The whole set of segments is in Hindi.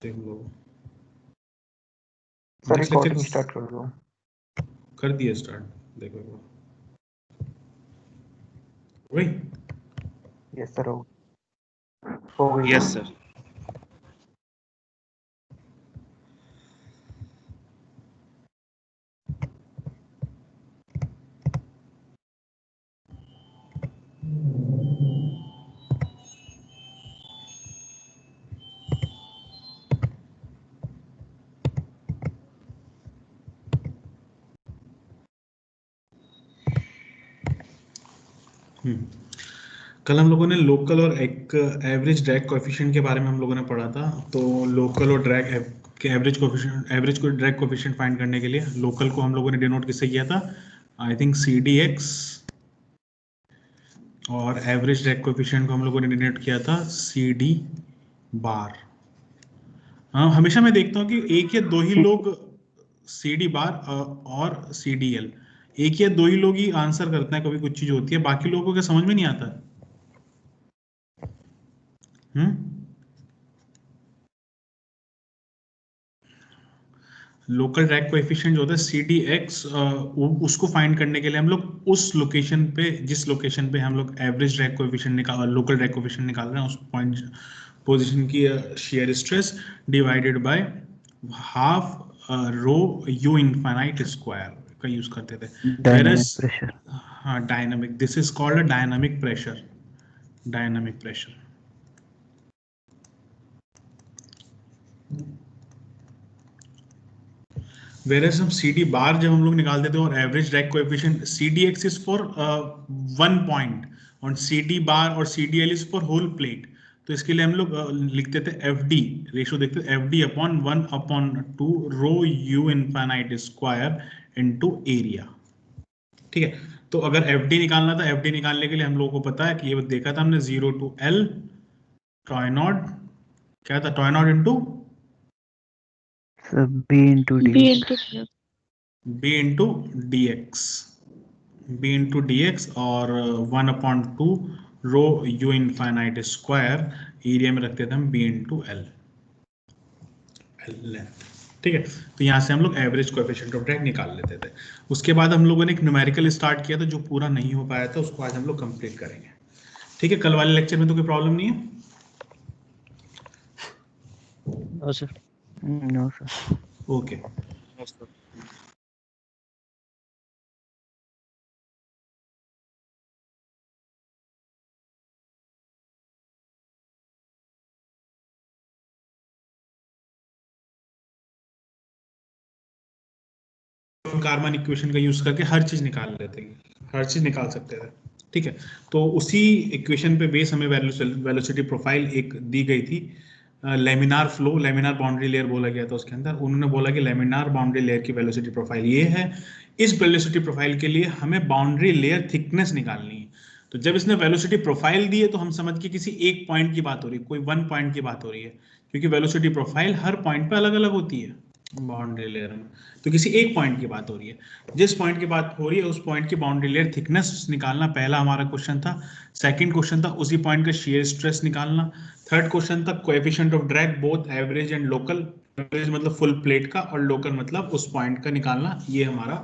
देख लो सर रिकॉर्डिंग स्टार्ट कर दो। कर दिया स्टार्ट, देखो वही। यस सर हो गई। Yes sir. कल हम लोगों ने लोकल और एक एवरेज ड्रैग कोएफिशिएंट के बारे में हम लोगों ने पढ़ा था। तो लोकल और ड्रैग के एवरेज को ड्रैग कोएफिशिएंट फाइंड करने के लिए लोकल को हम लोगों ने डिनोट किससे किया था, आई थिंक CDX, और एवरेज ड्रैग कोएफिशिएंट को हम लोगों ने डिनोट किया था CD बार। हाँ, हमेशा मैं देखता हूँ कि एक या दो ही लोग CD बार और CDL, एक या दो ही लोग ही आंसर करते हैं कभी कुछ चीज होती है, बाकी लोगों को क्या समझ में नहीं आता है। लोकल ड्रैग कोएफिशिएंट जो होता है CDX, उसको फाइंड करने के लिए हम लोग उस लोकेशन पे, जिस लोकेशन पे हम लोग एवरेज ड्रैग कोएफिशिएंट निकाल, लोकल ड्रैग कोएफिशिएंट निकाल रहे हैं, उस पॉइंट पोजीशन की shear stress divided by half rho U infinite square का यूज करते थे। Dynamic pressure. हाँ, dynamic, this is called a dynamic pressure, dynamic pressure. Whereas हम CD बार जब हम लोग निकालते थे और average drag coefficient, CDX is for 1 point और CD बार और CDL is for whole plate. तो इसके लिए हम लोग लिखते थे FD, रेशियो देखते थे FD अपॉन 1/2 रो U infinite square into area. ठीक है, तो अगर FD निकालना था, FD निकालने के लिए हम लोगों को पता है कि ये देखा था हमने 0 to L टॉय नॉट, क्या था tau not into B into dx और 1/2 रो U इनफाइनाइट स्क्वायर, एरिया में रखते थे हम B into L लेंथ। ठीक है, तो यहाँ से हम लोग एवरेज कोएफिशिएंट ऑफ ड्रैग निकाल लेते थे। उसके बाद हम लोगों ने एक न्यूमेरिकल स्टार्ट किया था जो पूरा नहीं हो पाया था, उसको आज हम लोग कंप्लीट करेंगे। ठीक है, कल वाले लेक्चर में तो कोई प्रॉब्लम नहीं है? No sir. No sir. Okay, Karman equation का यूज करके हर चीज निकाल लेते हैं, हर चीज निकाल सकते थे। ठीक है, तो उसी इक्वेशन पे बेस हमें वेलोसिटी प्रोफाइल एक दी गई थी, laminar flow, laminar boundary layer बोला गया था उसके अंदर। उन्होंने बोला कि लेमिनार बाउंड्री लेयर की वेलोसिटी प्रोफाइल ये है, इस वेलोसिटी प्रोफाइल के लिए हमें बाउंड्री लेयर थिकनेस निकालनी है। तो जब इसने वेलोसिटी प्रोफाइल दी है तो हम समझ के किसी एक पॉइंट की बात हो रही है, कोई 1 पॉइंट की बात हो रही है, क्योंकि वेलोसिटी प्रोफाइल हर पॉइंट पे अलग अलग होती है बाउंड्री लेयर में। तो किसी एक पॉइंट की बात हो रही है, जिस पॉइंट की बात हो रही है उस पॉइंट की बाउंड्री लेयर थिकनेस निकालना पहला हमारा क्वेश्चन था। सेकंड क्वेश्चन था उसी पॉइंट का शेयर स्ट्रेस निकालना। थर्ड क्वेश्चन था coefficient of drag both average and local, average मतलब फुल प्लेट का और लोकल मतलब उस पॉइंट का निकालना। ये हमारा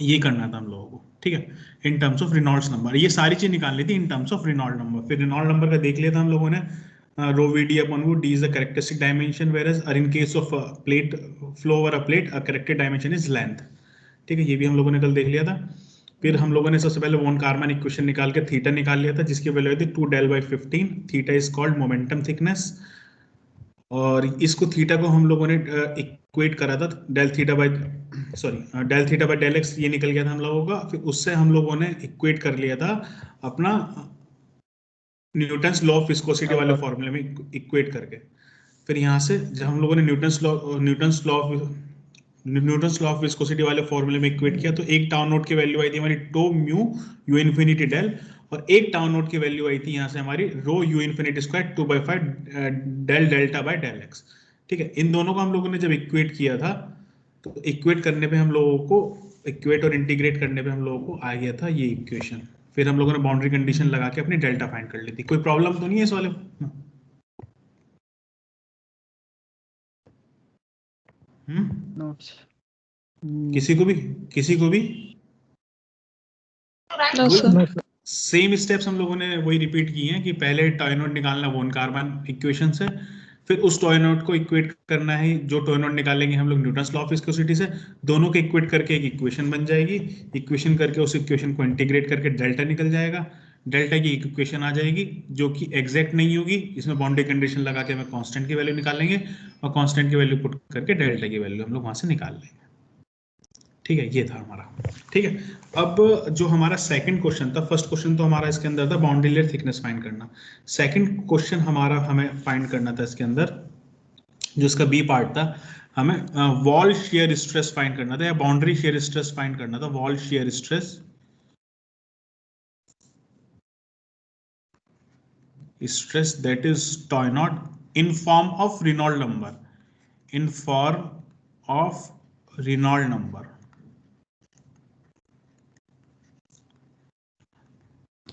ये करना था हम लोगों को। ठीक है, in terms of Reynolds number, ये सारी चीज निकालनी थी in terms of Reynold number. फिर रेनॉल्ड नंबर का देख लिया था हम लोगों ने, rho VD upon वो D is the characteristic dimension, whereas in case of plate flow over a plate a characteristic dimension is length। ठीक है, ये भी हम लोगों ने कल देख लिया था। फिर हम लोगों ने सबसे पहले वॉन कार्मन इक्वेशन निकाल के थीटा निकाल लिया था, जिसकी वैल्यू थी 2 del by 15। Theta is called momentum thickness, और इसको थीटा को हम लोगों ने इक्वेट करा था del theta by del x, ये निकल गया था हम लोगों का। फिर उससे हम लोगों ने इक्वेट कर लिया था अपना न्यूटन्स लॉ ऑफ विस्कोसिटी वाले फॉर्मूले में इक्वेट करके। फिर यहाँ से जब हम लोगों ने न्यूटन्स लॉ ऑफ विस्कोसिटी वाले फॉर्मूले में इक्वेट किया, तो एक टाउ नोट की वैल्यू आई थी हमारी tau mu u infinity del, और एक टाउ नोट की वैल्यू आई थी यहाँ से हमारी rho you infinity square 2/5 del delta by del x. ठीक है, इन दोनों को हम लोगों ने जब इक्वेट किया था, तो इक्वेट करने पे हम लोगों को, इक्वेट और इंटीग्रेट करने पे हम लोगों को आ गया था ये इक्वेशन। फिर हम लोगों ने बाउंड्री कंडीशन लगा के अपनी डेल्टा फाइंड कर ली थी। कोई प्रॉब्लम तो नहीं है इस वाले? Notes. किसी को भी No, sir. सेम स्टेप्स हम लोगों ने वही रिपीट किए हैं कि पहले टॉय नोट निकालना वोन कार्बन इक्वेशन से, फिर उस टॉय नोट को इक्वेट करना है, जो टॉय नोट निकालेंगे हम लोग न्यूटन्स लॉ ऑफ विस्कोसिटी से, दोनों को इक्वेट करके एक इक्वेशन बन जाएगी, इक्वेशन करके उस इक्वेशन को इंटीग्रेट करके डेल्टा निकल जाएगा, डेल्टा की इक्वेशन आ जाएगी जो कि एग्जैक्ट नहीं होगी, इसमें बाउंड्री कंडीशन लगा के हमें कांस्टेंट की वैल्यू निकालेंगे और कांस्टेंट की वैल्यू पुट करके डेल्टा की वैल्यू हम लोग वहां से निकाल लेंगे। ठीक है, ये था हमारा। ठीक है, अब जो हमारा सेकंड क्वेश्चन था, फर्स्ट क्वेश्चन तो हमारा इसके अंदर था बाउंड्री लेयर थिकनेस फाइंड करना, सेकंड क्वेश्चन हमारा हमें फाइंड करना था इसके अंदर, जो इसका बी पार्ट था, हमें वॉल शेयर स्ट्रेस फाइंड करना था या बाउंड्री शेयर स्ट्रेस फाइंड करना था। Wall shear stress that is tau naught in form of Reynold number, in form of Reynold number.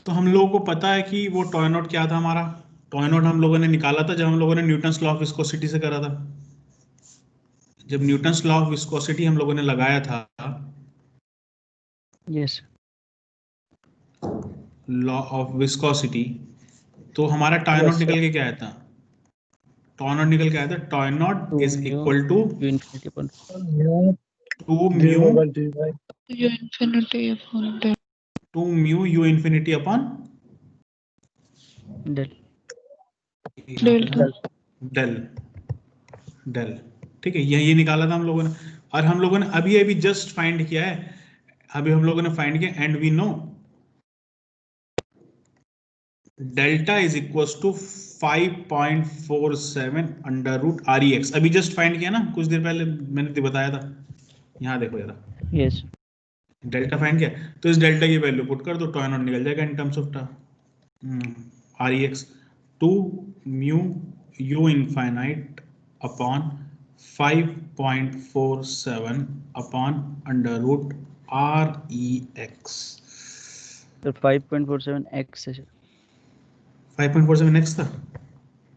तो हम लोगों को पता है कि वो टॉय नॉट क्या था हमारा, टॉय नॉट हम लोगों ने निकाला था जब हम लोगों ने न्यूटन्स लॉ ऑफ विस्कोसिटी से करा था। जब न्यूटन्स लॉ ऑफ विस्कोसिटी हम लोगों ने लगाया था, Yes. लॉ ऑफ विस्कोसिटी, तो हमारा टॉय नॉट निकल के क्या आया था, टॉय नॉट निकल के आया था, tau naught is equal to U infinity upon 2 म्यू U infinity upon del. 2 mu u infinity upon del. Delta. Del del. ठीक है, ये निकाला था हम लोगों ने, और हम लोगों ने अभी अभी जस्ट फाइंड किया है, अभी हम लोगों ने फाइंड किया, and we know delta is equal to 5.47 under root R E x. अभी जस्ट फाइंड किया ना, कुछ देर पहले मैंने बताया था, यहाँ देखो जरा, Yes. डेल्टा फाइंड किया, तो इस डेल्टा की वैल्यू पुट कर दो, टॉय नॉट निकल जाएगा in terms of R E x, 2 mu you infinite upon 5.47 upon under root R E x. तो 5.47 x है। 5.47 एक्स था,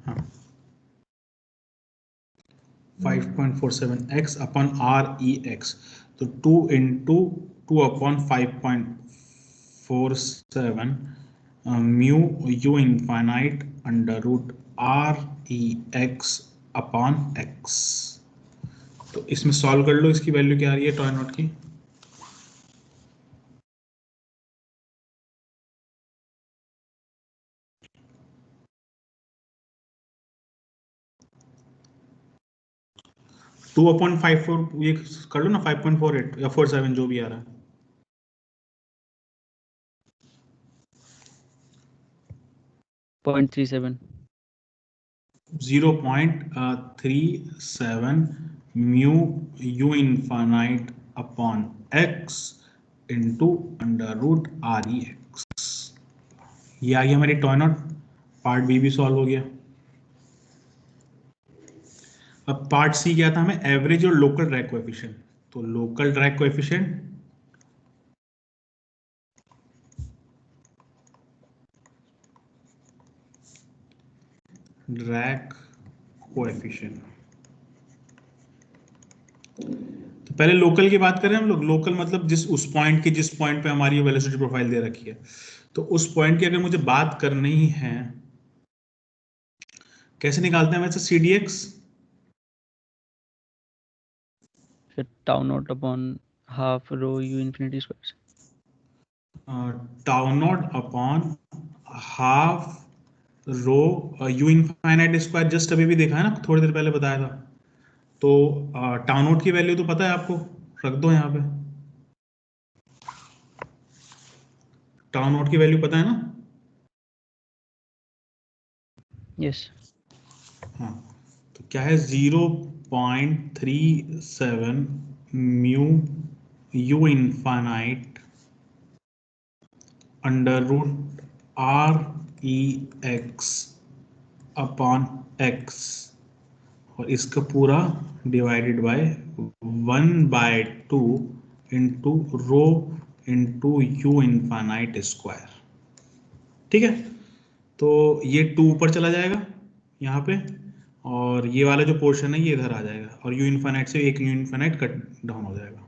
हाँ 5.47 एक्स अपॉन आर ई एक्स, तो 2 into 2 upon 5.47 mu you infinite under root R E x upon x. तो इसमें सॉल्व कर लो, इसकी वैल्यू क्या आ रही है टॉय नॉट की, टू अपॉन 5.4, ये कर लो ना, 5.48 या 47 जो भी आ रहा है, 0.37 0.37 mu you infinite upon X into under root R E X. ये आ गई हमारी टॉय नॉट, पार्ट बी भी सॉल्व हो गया। अब पार्ट सी क्या था, हमें एवरेज और लोकल ड्रैग कोएफिशिएंट, तो local drag coefficient drag coefficient, तो पहले लोकल की बात करें हम लोग। लोकल मतलब जिस उस पॉइंट की, जिस पॉइंट पे हमारी वेलोसिटी प्रोफाइल दे रखी है, तो उस पॉइंट की अगर मुझे बात करनी है, कैसे निकालते हैं वैसे सी डी एक्स, फिर tau naught upon half rho u infinity square. Tau naught upon half rho you infinite square, just अभी भी देखा है ना, थोड़ी देर पहले बताया था। तो टाउ नॉट की वैल्यू तो पता है आपको, रख दो यहाँ पे, टाउ नॉट की वैल्यू पता है ना, Yes. हाँ, तो क्या है 0.37 mu you infinite under root R E x upon X, और इसका पूरा divided by 1/2 into rho into U infinite square. ठीक है, तो ये 2 ऊपर चला जाएगा यहाँ पे, और ये वाला जो पोर्शन है ये इधर आ जाएगा और यू इन्फाइनाइट से एक यू इन्फाइनाइट कट डाउन हो जाएगा।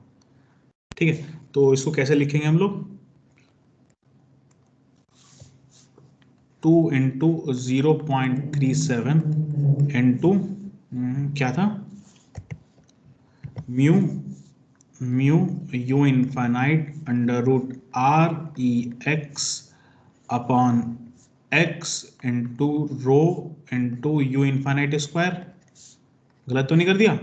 ठीक है, तो इसको कैसे लिखेंगे हम लोग? 2 इंटू 0.37 इंटू क्या था, mu U infinite under root R ई x upon X into rho into U infinite square. गलत तो नहीं कर दिया?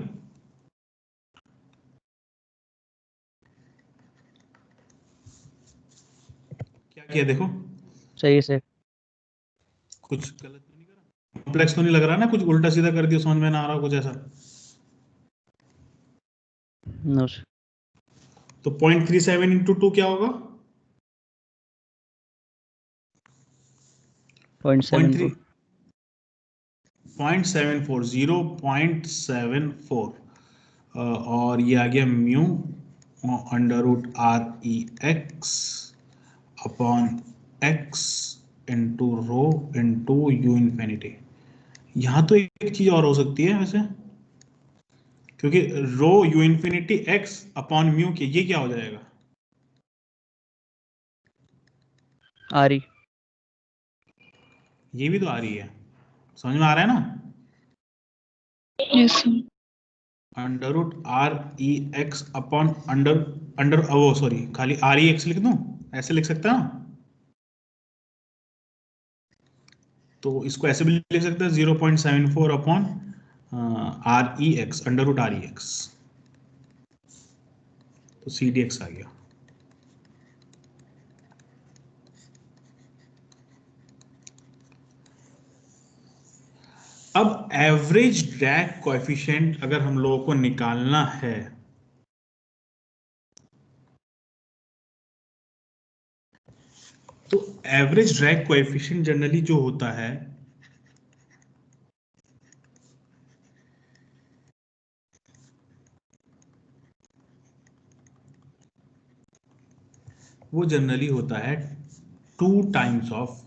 क्या किया देखो, सही से। कुछ गलत तो नहीं करा? कॉम्प्लेक्स तो नहीं लग रहा ना, कुछ उल्टा सीधा कर दिया, समझ में ना आ रहा कुछ ऐसा? No sir. तो 0.37 इंटू 2 क्या होगा? 0.74। 0.74 0.74 और ये आ गया म्यू अंडर रूट आर ई x upon X into rho into U infinity. यहां तो एक चीज और हो सकती है वैसे, क्योंकि rho you infinity x upon mu के, ये क्या हो जाएगा? आ रही। ये भी तो आ रही है, समझ में आ रहा है ना? Yes, sir. Under root R ई एक्स अपॉन अंडर अंडर वो सॉरी खाली आर ई एक्स लिख दूं, ऐसे लिख सकता हूं। तो इसको ऐसे भी लिख सकते हैं 0.74 अपॉन आर ई एक्स अंडर रूट आर ई एक्स, तो सी डी एक्स आ गया। अब एवरेज ड्रैग कोएफिशिएंट अगर हम लोगों को निकालना है तो एवरेज ड्रैग कोएफिशिएंट जनरली जो होता है वो जनरली होता है 2 times of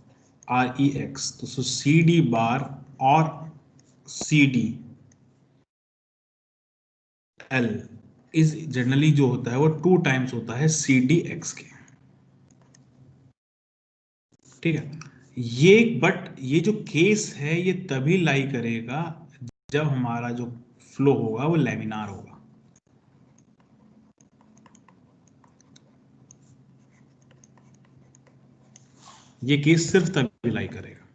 R E x. तो सी डी बार और C D L is generally जो होता है वो 2 टाइम्स होता है सी डी एक्स के। ठीक है, ये जो केस है ये तभी लाई करेगा जब हमारा जो फ्लो होगा वो लैमिनार होगा। ये केस सिर्फ तभी लाई करेगा,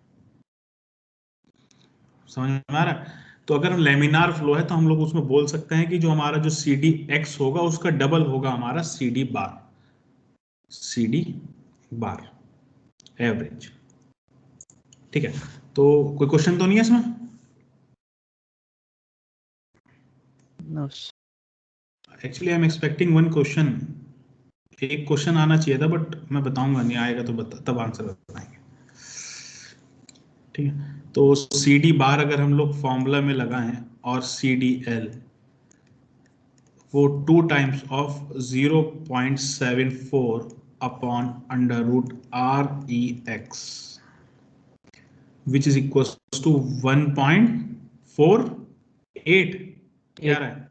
समझ में आ रहा है? तो अगर लैमिनार फ्लो है तो हम लोग उसमें बोल सकते हैं कि जो हमारा जो सी डी एक्स होगा उसका डबल होगा हमारा सी डी बार एवरेज। ठीक है, तो कोई क्वेश्चन तो नहीं है इसमें? No. Actually I am expecting one question, एक क्वेश्चन आना चाहिए था बट मैं बताऊंगा, नहीं आएगा तो तब आंसर बताएंगे। ठीक है, तो सी डी बार अगर हम लोग फॉर्मूला में लगाएं और सी डी एल वो 2 times of 0.74 upon under root R E X which is equal to 1.48 क्या रहा है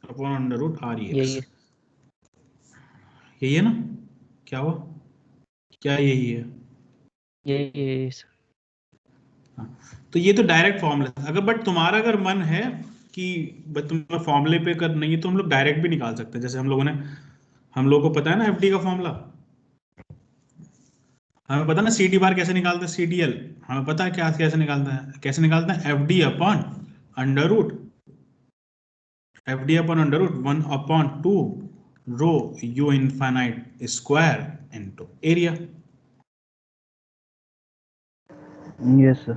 अपॉन अंडर रूट आर ई एक्स। यही है ना? क्या हुआ, क्या यही है? ये तो ये तो डायरेक्ट फॉर्मूला था। अगर बट तुम्हारा अगर मन है कि तुम्हें फॉर्मूले पे कर नहीं है तो हम लोग डायरेक्ट भी निकाल सकते हैं। जैसे हम लोगों को पता है ना एफडी का फॉर्मूला, हमें पता है ना सी डी बार कैसे निकालते हैं, सी डी एल हमें पता है क्या कैसे निकालते हैं F D upon under root 1/2 rho you infinite square into area. Yes sir.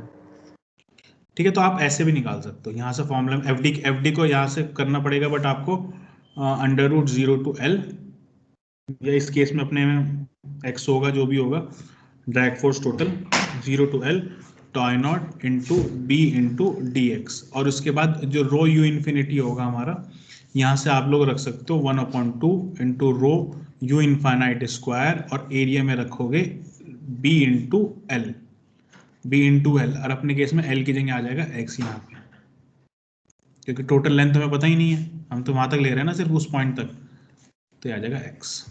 ठीक है, तो आप ऐसे भी निकाल सकते हो यहाँ से फॉर्मूला में एफडी को यहाँ से करना पड़ेगा बट आपको अंडर रूट 0 टू एल, या इस केस में अपने में एक्स होगा जो भी होगा, drag force total 0 to L tau naught into B into D X, और उसके बाद जो रो यू इन्फिनिटी होगा हमारा, यहाँ से आप लोग रख सकते हो 1/2 into rho you infinite square और एरिया में रखोगे B into L, b into L, और अपने केस में l की जगह आ जाएगा x यहाँ पे, क्योंकि टोटल लेंथ हमें पता ही नहीं है, हम तो वहां तक ले रहे हैं ना सिर्फ उस पॉइंट तक, तो आ जाएगा x।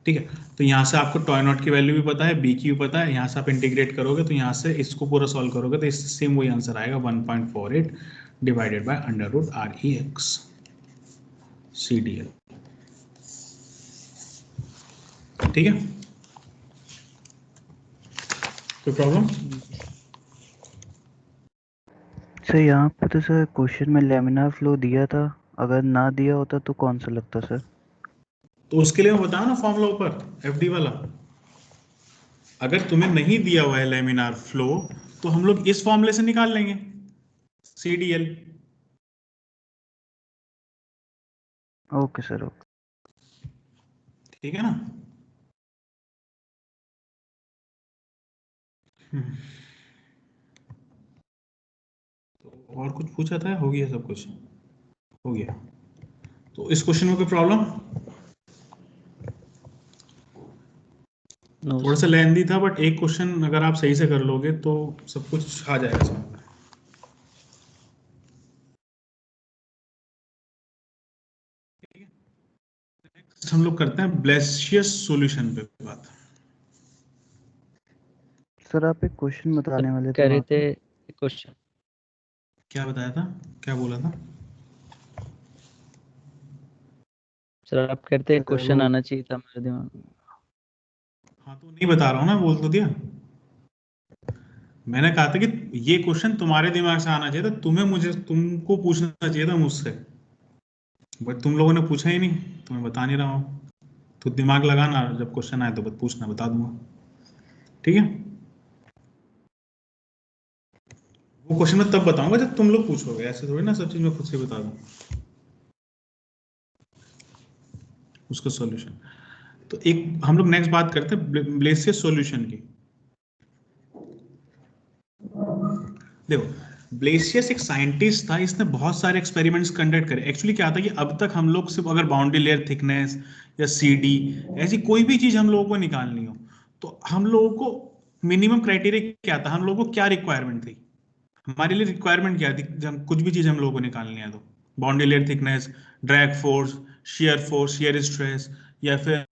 ठीक है, तो यहाँ से आपको टॉय नॉट की वैल्यू भी पता है, b की भी पता है, यहाँ से आप इंटीग्रेट करोगे तो यहाँ से इसको पूरा सॉल्व करोगे तो इससे सेम वही आंसर आएगा 1.48 divided by under root REX CDL। ठीक है, कोई प्रॉब्लम? सर यहाँ पे तो सर क्वेश्चन में लेमिनार फ्लो दिया था, अगर ना दिया होता तो कौन सा लगता सर? तो उसके लिए मैं बताया ना फॉर्मूला ऊपर FD वाला, अगर तुम्हें नहीं दिया हुआ है लेमिनार फ्लो तो हम लोग इस फॉर्मूले से निकाल लेंगे CDL। Okay sir, okay. ठीक है ना? तो और कुछ पूछा था, हो गया सब कुछ? हो गया। तो इस क्वेश्चन में कोई प्रॉब्लम? नो थोड़ा सा लेंदी था, बट एक क्वेश्चन अगर आप सही से कर लोगे तो सब कुछ आ जाएगा समझ में। नेक्स्ट हम लोग करते हैं ब्लेसियस सॉल्यूशन पे बात। सर आप एक क्वेश्चन बताने वाले थे कह रहे वहाँ पे। थे क्वेश्चन। क्या बताया था, क्या बोला था? सर आप कहते हैं सर क्वेश्चन वो आना चाहिए था मेरे दिमाग में। हाँ तो नहीं बता रहा हूँ ना, बोल तो दिया। मैंने कहा था कि ये क्वेश्चन तुम्हारे दिमाग से आना चाहिए था, तुम्हें मुझे तुमको पूछना चाहिए था मुझसे, बट तुम लोगों ने पूछा ही नहीं, तो मैं बता नहीं रहा हूँ। तो दिमाग लगाना, जब क्वेश्चन आए तो बस पूछना, बता दूंगा। ठीक है, वो क्वेश्चन मैं तब बताऊंगा जब तुम लोग पूछोगे, ऐसे थोड़ी ना सब चीज मैं खुद से बता दूं उसका सॉल्यूशन। तो एक हम लोग नेक्स्ट बात करते हैं ब्लेसियस सॉल्यूशन की। देखो, ब्लेसियस एक साइंटिस्ट था, इसने बहुत सारे एक्सपेरिमेंट्स कंडक्ट करे। एक्चुअली क्या था कि अब तक हम लोग सिर्फ अगर बाउंड्री लेयर थिकनेस या CD ऐसी कोई भी चीज हम लोगों को निकालनी हो तो हम लोगों को मिनिमम क्राइटेरिया क्या था, हम लोगों को क्या रिक्वायरमेंट थी, हमारे लिए रिक्वायरमेंट क्या थी जब कुछ भी चीज हम लोगों को निकालनी है तो? Boundary layer thickness, drag force, shear stress, या फिर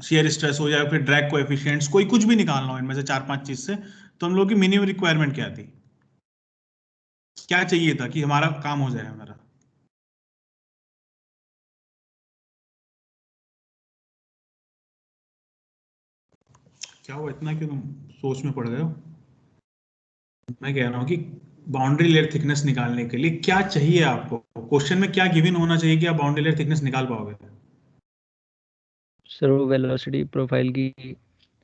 शेयर स्ट्रेस हो, या फिर ड्रैग कोएफिशिएंट्स, कोई कुछ भी निकालना हो इनमें से चार पांच चीज से, तो हम लोग की मिनिमम रिक्वायरमेंट क्या थी, क्या चाहिए था कि हमारा काम हो जाए हमारा? क्या हुआ इतना कि तुम सोच में पड़ गए हो? मैं कह रहा हूँ कि बाउंड्री लेयर थिकनेस निकालने के लिए क्या चाहिए आपको, क्वेश्चन में क्या गिवन होना चाहिए कि आप बाउंड्री लेयर थिकनेस निकाल पाओगे? सर वो वेलोसिटी प्रोफाइल की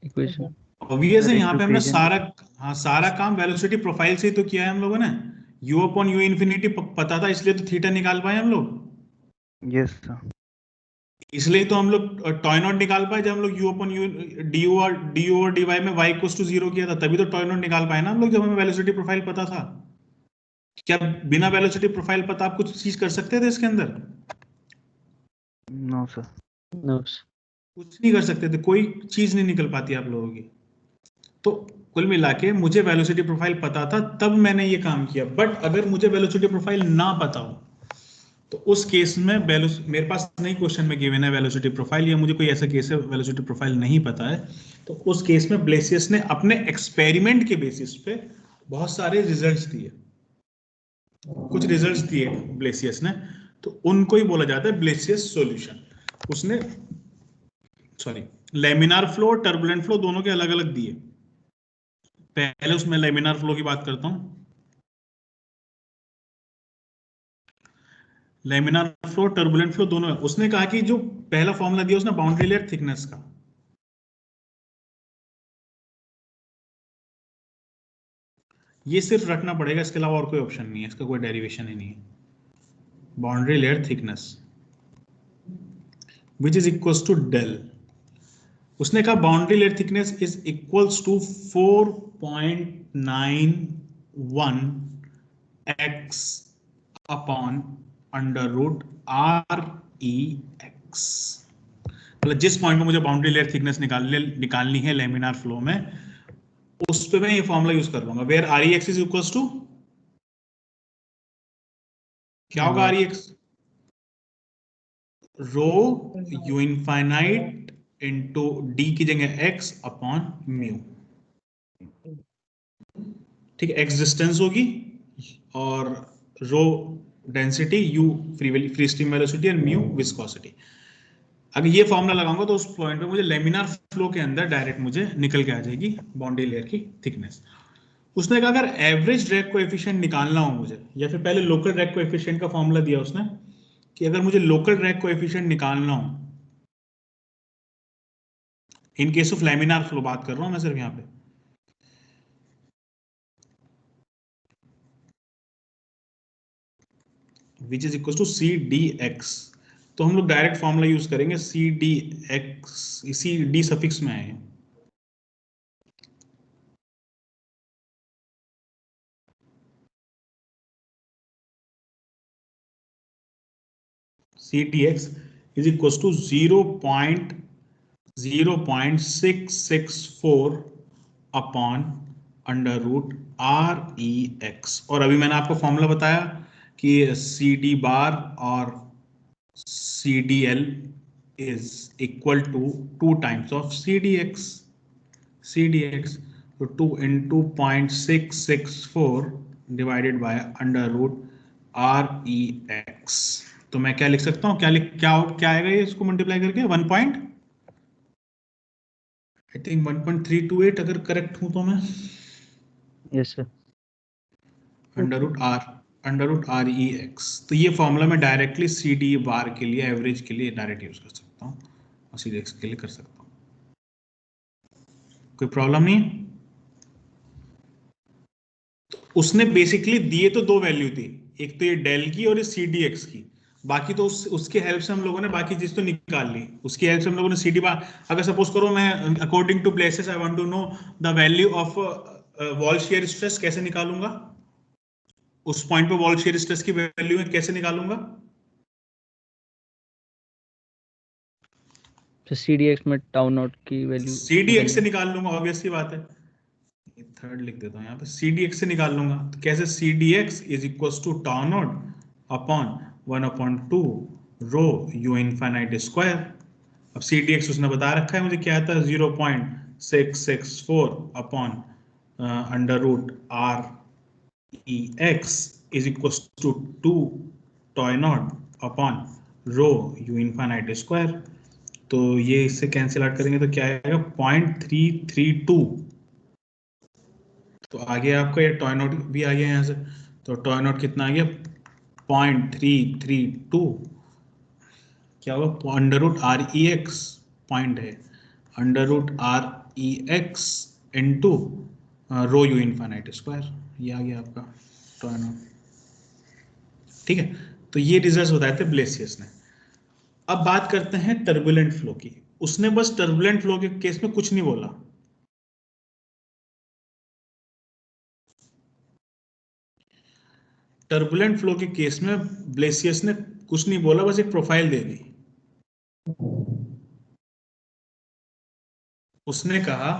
इक्वेशन। ऑब्वियस है, सर यहाँ पे हमने इक्विपेजेंट। सारा, हाँ सारा काम वेलोसिटी प्रोफाइल से ही तो किया है हम लोगों ने। U अपॉन U इन्फिनिटी पता था, इसलिए तो थीटा निकाल पाए हम लोग, यस सर। इसलिए तो हम लोग टॉय नॉट निकाल पाए जब हम लोग U upon U D over D Y में y इक्वल्स टू 0 किया था, तभी तो टॉय नॉट निकाल पाए ना हम लोग, जब हमें वेलोसिटी प्रोफाइल पता था। क्या बिना वेलोसिटी प्रोफाइल पता आप कुछ चीज कर सकते थे इसके अंदर? No sir. नो कुछ नहीं कर सकते थे, कोई चीज नहीं निकल पाती आप लोगों की। तो कुल मिला के मुझे वेलोसिटी प्रोफाइल पता था तब मैंने ये काम किया, बट अगर मुझे वेलोसिटी प्रोफाइल ना पता हो तो उस केस में मेरे पास नहीं क्वेश्चन में गिवन है वेलोसिटी प्रोफाइल, या मुझे कोई ऐसा केस है वेलोसिटी प्रोफाइल नहीं पता है, तो उस केस में ब्लेसियस ने अपने एक्सपेरिमेंट के बेसिस पे बहुत सारे रिजल्ट्स दिए, कुछ रिजल्ट्स दिए ब्लेसियस ने, तो उनको ही बोला जाता है ब्लेसियस सॉल्यूशन। उसने, सॉरी, लेमिनार फ्लो और टर्बुलेंट फ्लो दोनों के अलग अलग दिए। पहले उसमें लेमिनार फ्लो की बात करता हूं। लेमिनार फ्लो, टर्बुलेंट फ्लो दोनों है। उसने कहा कि जो पहला फॉर्मूला दिया उसने बाउंड्री लेयर थिकनेस का, ये सिर्फ रखना पड़ेगा, इसके अलावा और कोई ऑप्शन नहीं है, इसका कोई डेरिवेशन ही नहीं है। Boundary layer thickness which is equals to del. उसने कहा boundary layer thickness is equals to 4.91 x upon under root REX। मतलब जिस पॉइंट पे मुझे बाउंड्री लेयर थिकनेस निकालनी है लेमिनार फ्लो में, उस पे मैं ये फॉर्मूला यूज कर लूंगा, where R E X is equals to, क्या होगा R E X, rho you infinite into D की जगह एक्स अपॉन म्यू। ठीक है, एक्स डिस्टेंस होगी और rho density, you free stream velocity और म्यू विस्कोसिटी। अगर ये फॉर्मूला लगाऊंगा तो उस पॉइंट पे मुझे लेमिनार फ्लो के अंदर डायरेक्ट मुझे निकल के आ जाएगी बाउंड्री लेयर की थिकनेस। उसने कहा अगर एवरेज ड्रैग कोएफिशिएंट निकालना हो मुझे, या फिर पहले लोकल ड्रैग कोएफिशिएंट का फॉर्मूला दिया उसने कि अगर मुझे लोकल ड्रैग कोएफिशिएंट निकालना हो, in case of laminar flow बात कर रहा हूं मैं सिर्फ यहां पे, which is equal to C D X, तो हम लोग डायरेक्ट फॉर्मूला यूज करेंगे C D X, C D suffix में है, C D X is equal to 0.0664 upon under root R E X. और अभी मैंने आपको फॉर्मूला बताया कि सी डी बार और C D L is equal to 2 times of C D X, तो 2 into 0.664 divided by under root R E x. तो मैं क्या लिख सकता हूं, क्या आएगा ये इसको मल्टीप्लाई करके 1.328 अगर करेक्ट हूं तो मैं, yes sir. Under root R ई एक्स। तो ये फॉर्मूला मैं डायरेक्टली सी डी बार के लिए, एवरेज के लिए डायरेक्ट यूज कर सकता हूँ और सी डी एक्स के लिए कर सकता हूँ, कोई प्रॉब्लम नहीं। तो उसने बेसिकली दिए तो दो वैल्यू थी, एक तो ये डेल की और सी डी एक्स की, बाकी तो उसके हेल्प से हम लोगों ने बाकी चीज तो निकाल ली, उसकी हेल्प से हम लोगों ने सी डी बार, अगर सपोज करो मैं according to places I want to know the value of wall shear stress, कैसे निकालूंगा उस पॉइंट पे वॉल शियर स्ट्रेस की वैल्यू कैसे निकालूंगा? तो CDX में टाउ नॉट की वैल्यू CDX से निकाल लूंगा, ऑब्वियस सी बात है। थर्ड लिख देता हूं यहाँ पे, CDX से निकाल लूंगा। तो कैसे, CDX is equal to tau naught upon 1/2 rho you infinite square. अब CDX उसने बता रखा है मुझे क्या था, 0.664 upon under root R E X is equal to 2 tau naught upon rho you infinite square. तो ये इससे कैंसिल आउट करेंगे तो क्या आएगा, 0.332। तो आगे आपका ये टॉय नॉट भी आ गया यहाँ से, तो टॉय नॉट कितना आ गया, 0.332, क्या होगा, अंडर रूट आर ई एक्स, पॉइंट है under root R E x into rho you infinite square, ये आ गया आपका टॉय नॉट। ठीक है, तो ये रिजल्ट्स बताए थे ब्लेसियस ने। अब बात करते हैं टर्बुलेंट फ्लो की। उसने बस टर्बुलेंट फ्लो के केस में कुछ नहीं बोला, टर्बुलेंट फ्लो के केस में ब्लेसियस ने कुछ नहीं बोला, बस एक प्रोफाइल दे दी। उसने कहा,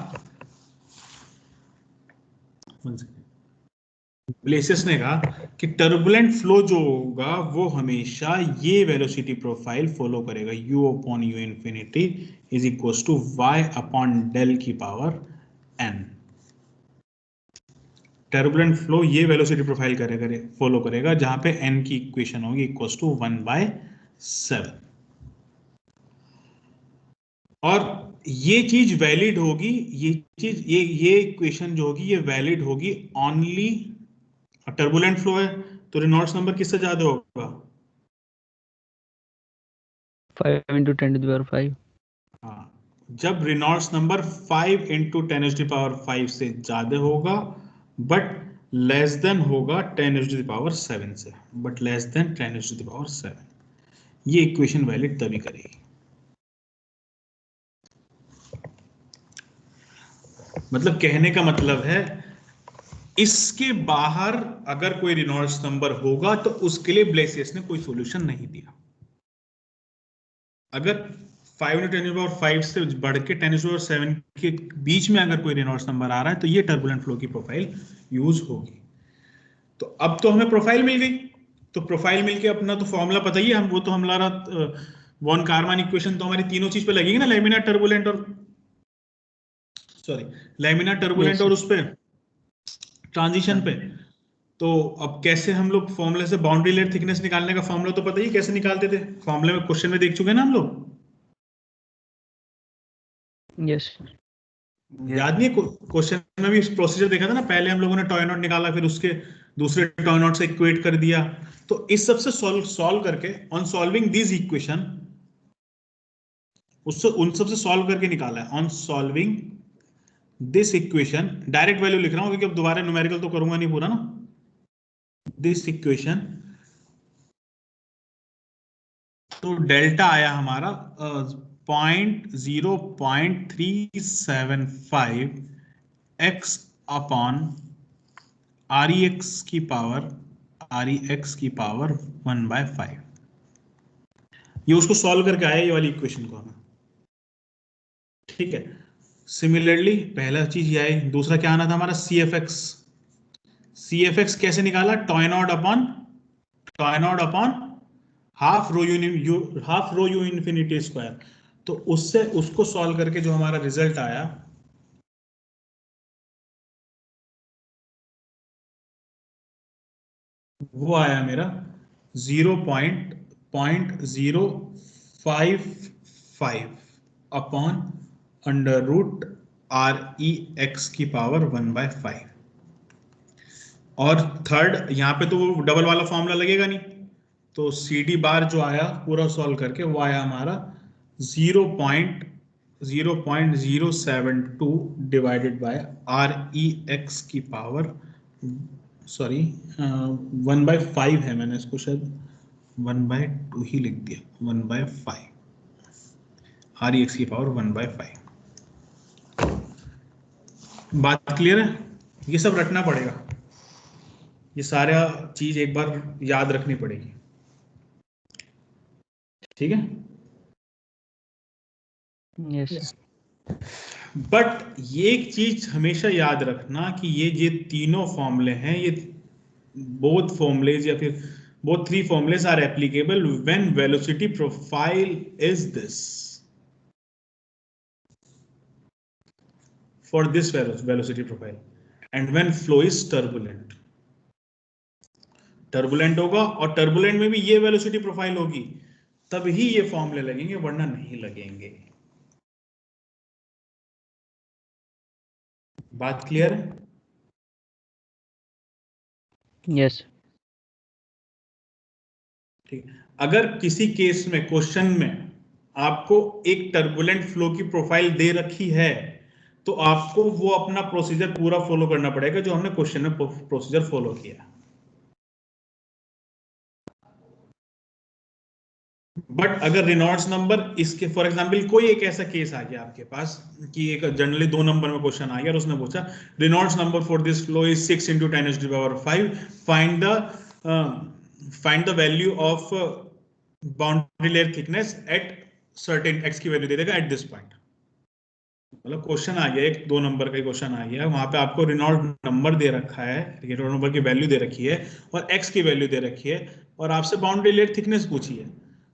ब्लेसियस ने कहा कि टर्बुलेंट फ्लो जो होगा वो हमेशा ये वेलोसिटी प्रोफाइल फॉलो करेगा, u upon U infinity is equal to y upon del की पावर n। टर्बुलेंट फ्लो ये वेलोसिटी प्रोफाइल फॉलो करेगा जहां पे n की इक्वेशन होगी इक्वल टू 1/7। और ये चीज वैलिड होगी, ये इक्वेशन जो होगी ये वैलिड होगी ओनली, टर्बुलेंट फ्लो है तो रेनॉल्ड्स नंबर किससे ज्यादा होगा, 5 into 10⁵। हाँ, जब रेनॉल्ड्स नंबर 5 into 10⁵ से ज्यादा होगा, बट लेस देन होगा 10⁵ से, बट लेस देन 10⁵, ये इक्वेशन वैलिड तभी करेगी। मतलब कहने का मतलब है इसके बाहर अगर कोई रेनॉल्ड्स नंबर होगा तो उसके लिए ब्लेसियस ने कोई सॉल्यूशन नहीं दिया। अगर 5 × 10⁵ से बढ़ के 10⁷ के बीच में अगर कोई रेनॉल्ड्स नंबर आ रहा है तो ये टर्बुलेंट फ्लो की प्रोफाइल यूज होगी। तो अब तो हमें प्रोफाइल मिल गई, तो प्रोफाइल मिल के अपना तो फॉर्मूला पता ही है, हम वो तो हमारा वॉन कारमान इक्वेशन तो हमारी तीनों चीज पे लगेगी ना, लैमिनार टर्बुलेंट और लैमिनार टर्बुलेंट Yes, और sir. उस पे ट्रांजिशन पे। तो अब कैसे हम लोग फॉर्मूले से बाउंड्री लेयर थिकनेस निकालने का फॉर्मूला तो पता ही कैसे निकालते थे, फॉर्मूले में क्वेश्चन में देख चुके हैं ना हम लोग, Yes, sir. याद नहीं? क्वेश्चन में भी प्रोसीजर देखा था ना, पहले हम लोगों ने टॉय नॉट निकाला, फिर उसके दूसरे टॉय नॉट से इक्वेट कर दिया। तो इस सब से सॉल्व करके ऑन सॉल्विंग दिस इक्वेशन, उससे उन सब से सॉल्व करके निकाला है। On solving this equation, direct value लिख रहा हूं क्योंकि अब दोबारा न्यूमेरिकल तो करूंगा नहीं पूरा ना। दिस इक्वेशन, तो डेल्टा आया हमारा 0.0375 x अपॉन REX की पावर 1/5। ये उसको सॉल्व करके आया ये वाली इक्वेशन को हमें, ठीक है। सिमिलरली पहला चीज ये आई, दूसरा क्या आना था हमारा CFX कैसे निकाला? Toy not upon half rho you infinity square. तो उससे उसको सॉल्व करके जो हमारा रिजल्ट आया वो आया मेरा 0.055 अपॉन √REX की पावर 1/5। और थर्ड यहाँ पे तो वो डबल वाला फॉर्मूला लगेगा नहीं, तो CD बार जो आया पूरा सॉल्व करके वो आया हमारा 0.072 डिवाइडेड बाय REX की पावर 1/5 है, मैंने इसको शायद 1/2 ही लिख दिया, 1/5 REX की पावर 1/5। बात क्लियर है? ये सब रखना पड़ेगा, ये सारा चीज एक बार याद रखनी पड़ेगी, ठीक है। Yes, sir. बट ये एक चीज हमेशा याद रखना कि ये तीनों फॉर्मूले हैं, ये बोथ फॉर्मुलेज या फिर both three formulas are applicable when velocity profile is this, for this velocity profile, and when flow is turbulent होगा और टर्बुलेंट में भी ये वेलोसिटी प्रोफाइल होगी, तभी ये फॉर्मूले लगेंगे, वरना नहीं लगेंगे। बात क्लियर है? Yes, sir. ठीक। अगर किसी केस में क्वेश्चन में आपको एक टर्बुलेंट फ्लो की प्रोफाइल दे रखी है तो आपको वो अपना प्रोसीजर पूरा फॉलो करना पड़ेगा जो हमने क्वेश्चन में प्रोसीजर फॉलो किया। बट अगर रेनॉल्ड्स नंबर इसके, फॉर एग्जांपल कोई एक ऐसा केस आ गया आपके पास कि एक जनरली 2 नंबर में क्वेश्चन आ गया और उसने पूछा Reynolds number for this flow is 6 × 10⁵, find the value of boundary layer thickness at certain x की वैल्यू दे देगा एट दिस पॉइंट। मतलब क्वेश्चन आ गया, एक 2 नंबर का क्वेश्चन आ गया, वहां पे आपको रेनॉल्ड नंबर दे रखा है, रेनॉल्ड नंबर की वैल्यू दे रखी है और x की वैल्यू दे रखी है और आपसे बाउंड्री लेयर थिकनेस पूछी है,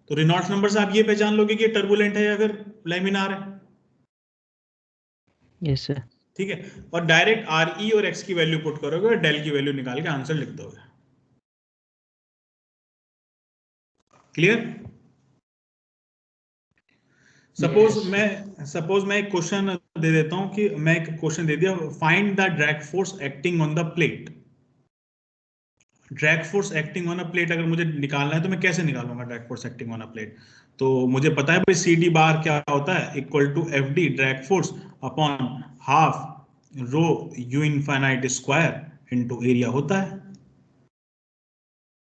तो रेनॉल्ड्स नंबर से आप ये पहचान लोगे कि ये टर्बुलेंट है या फिर लैमिनार है। Yes, sir. ठीक है, और डायरेक्ट RE और x की वैल्यू पुट करोगे और डेल की वैल्यू निकाल के आंसर लिख दोगे। क्लियर? सपोज मैं एक क्वेश्चन दे देता हूं कि मैं एक क्वेश्चन दे दिया, find the drag force acting on the plate. Drag force acting on a plate अगर मुझे निकालना है तो मैं कैसे निकालूंगा drag force acting on a plate? तो मुझे पता है भाई CD बार क्या होता है, equal to FD drag force upon half rho you infinite square into area होता है।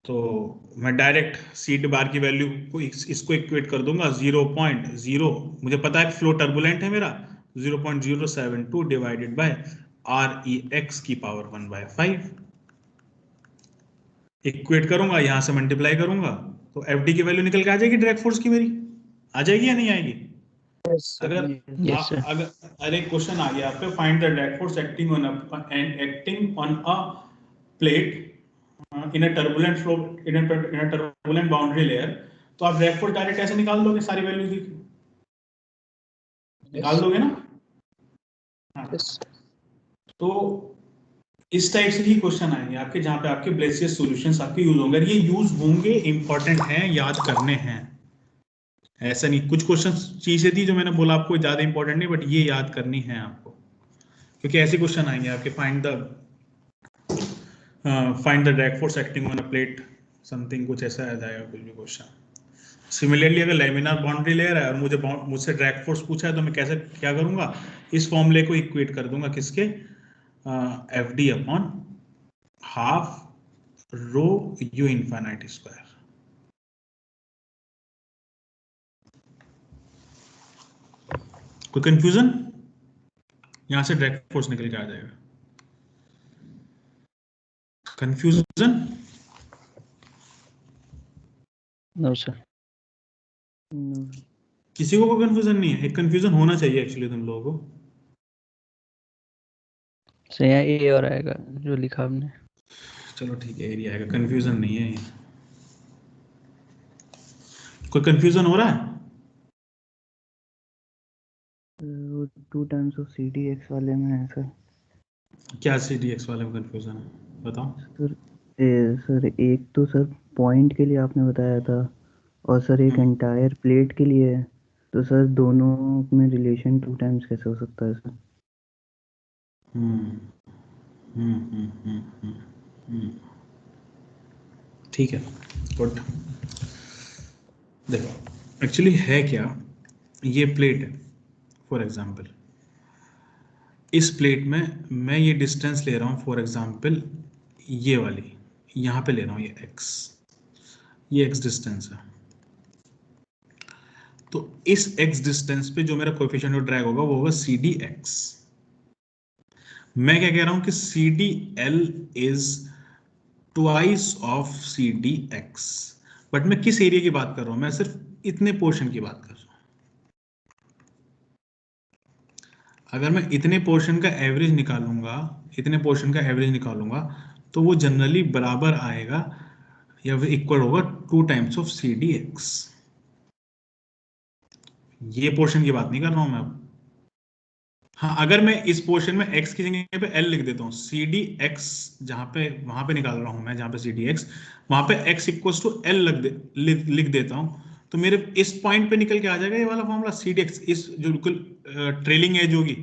तो मैं डायरेक्ट CD बार की वैल्यू को इसको इक्वेट कर दूंगा 0.0, मुझे पता है फ्लो टर्बुलेंट है मेरा, 0.072 डिवाइडेड बाय REX की पावर 1/5। इक्वेट करूंगा, यहां से मल्टीप्लाई करूंगा तो FD की वैल्यू निकल के आ जाएगी ड्रैग फोर्स की, मेरी आ जाएगी या नहीं आएगी? अगर Yes, sir. अगर एक क्वेश्चन आ गया आप पे, find the drag force acting on a plate in a turbulent flow in a turbulent boundary layer, तो आप ड्रैग फोर्स डायरेक्ट ऐसे निकाल दोगे, सारी वैल्यूज निकाल दोगे ना? हाँ। तो इस टाइप से ही क्वेश्चन आएंगे आपके, जहां पे आपके ब्लेसियस सॉल्यूशंस आपके यूज होंगे। ये यूज होंगे, इंपॉर्टेंट हैं, याद करने हैं। ऐसा नहीं, कुछ क्वेश्चन चीजें थी जो मैंने बोला आपको ज्यादा इंपॉर्टेंट नहीं, बट ये याद करनी है आपको, क्योंकि ऐसे क्वेश्चन आएंगे आपके, find the drag force acting on a plate something, कुछ ऐसा आ जाएगा कुछ भी क्वेश्चन। सिमिलरली अगर लैमिनार बाउंड्री लेयर है और मुझसे ड्रैग फोर्स पूछा है, तो मैं कैसे क्या करूंगा, इस फॉर्मूले को इक्वेट कर दूंगा किसके, F D upon half rho you infinite square. कोई कंफ्यूजन? यहां से ड्रैग फोर्स निकल के आ जाएगा। कंफ्यूजन? No, sir. किसी को कोई कंफ्यूजन नहीं है? एक कंफ्यूजन होना चाहिए एक्चुअली तुम लोगों को। So यहाँ ए और आएगा जो लिखा आपने। चलो ठीक है, एरिया आएगा, कंफ्यूजन नहीं है। कोई कंफ्यूजन हो रहा है? वो 2 times of C D X वाले में है सर। क्या सी डी एक्स वाले में कंफ्यूजन है, बताओ। सर एक तो सर पॉइंट के लिए आपने बताया था, और सर एक एंटायर प्लेट के लिए है, तो सर दोनों में रिलेशन 2 टाइम्स कैसे हो सकता है सर? ठीक है, गुड। देखो एक्चुअली है क्या, ये प्लेट है फॉर एग्जांपल, इस प्लेट में मैं ये डिस्टेंस ले रहा हूं फॉर एग्जांपल, ये वाली यहां पे ले रहा हूं, ये x डिस्टेंस है। तो इस x डिस्टेंस पे जो मेरा कोएफिशिएंट ऑफ ड्रैग होगा वो होगा सी डी एक्स। मैं क्या कह रहा हूं कि C D L is twice of C D X, but मैं किस एरिया की बात कर रहा हूं, मैं सिर्फ इतने पोर्शन की बात कर रहा हूं। अगर मैं इतने पोर्शन का एवरेज निकालूंगा, इतने पोर्शन का एवरेज निकालूंगा, तो वो जनरली बराबर आएगा या इक्वल होगा 2 times of C D X. ये पोर्शन की बात नहीं कर रहा हूं मैं अब। हाँ, अगर मैं इस पोर्शन में x की जगह पे l लिख देता हूँ, सी डी एक्स जहां पे वहां पे निकाल रहा हूं मैं, जहां पे सी डी एक्स, वहां पे x इक्वल्स टू एल लिख देता हूं, तो मेरे इस पॉइंट पे निकल के आ जाएगा ये वाला फॉर्मूला सी डी एक्स। इस जो बिल्कुल ट्रेलिंग एज होगी,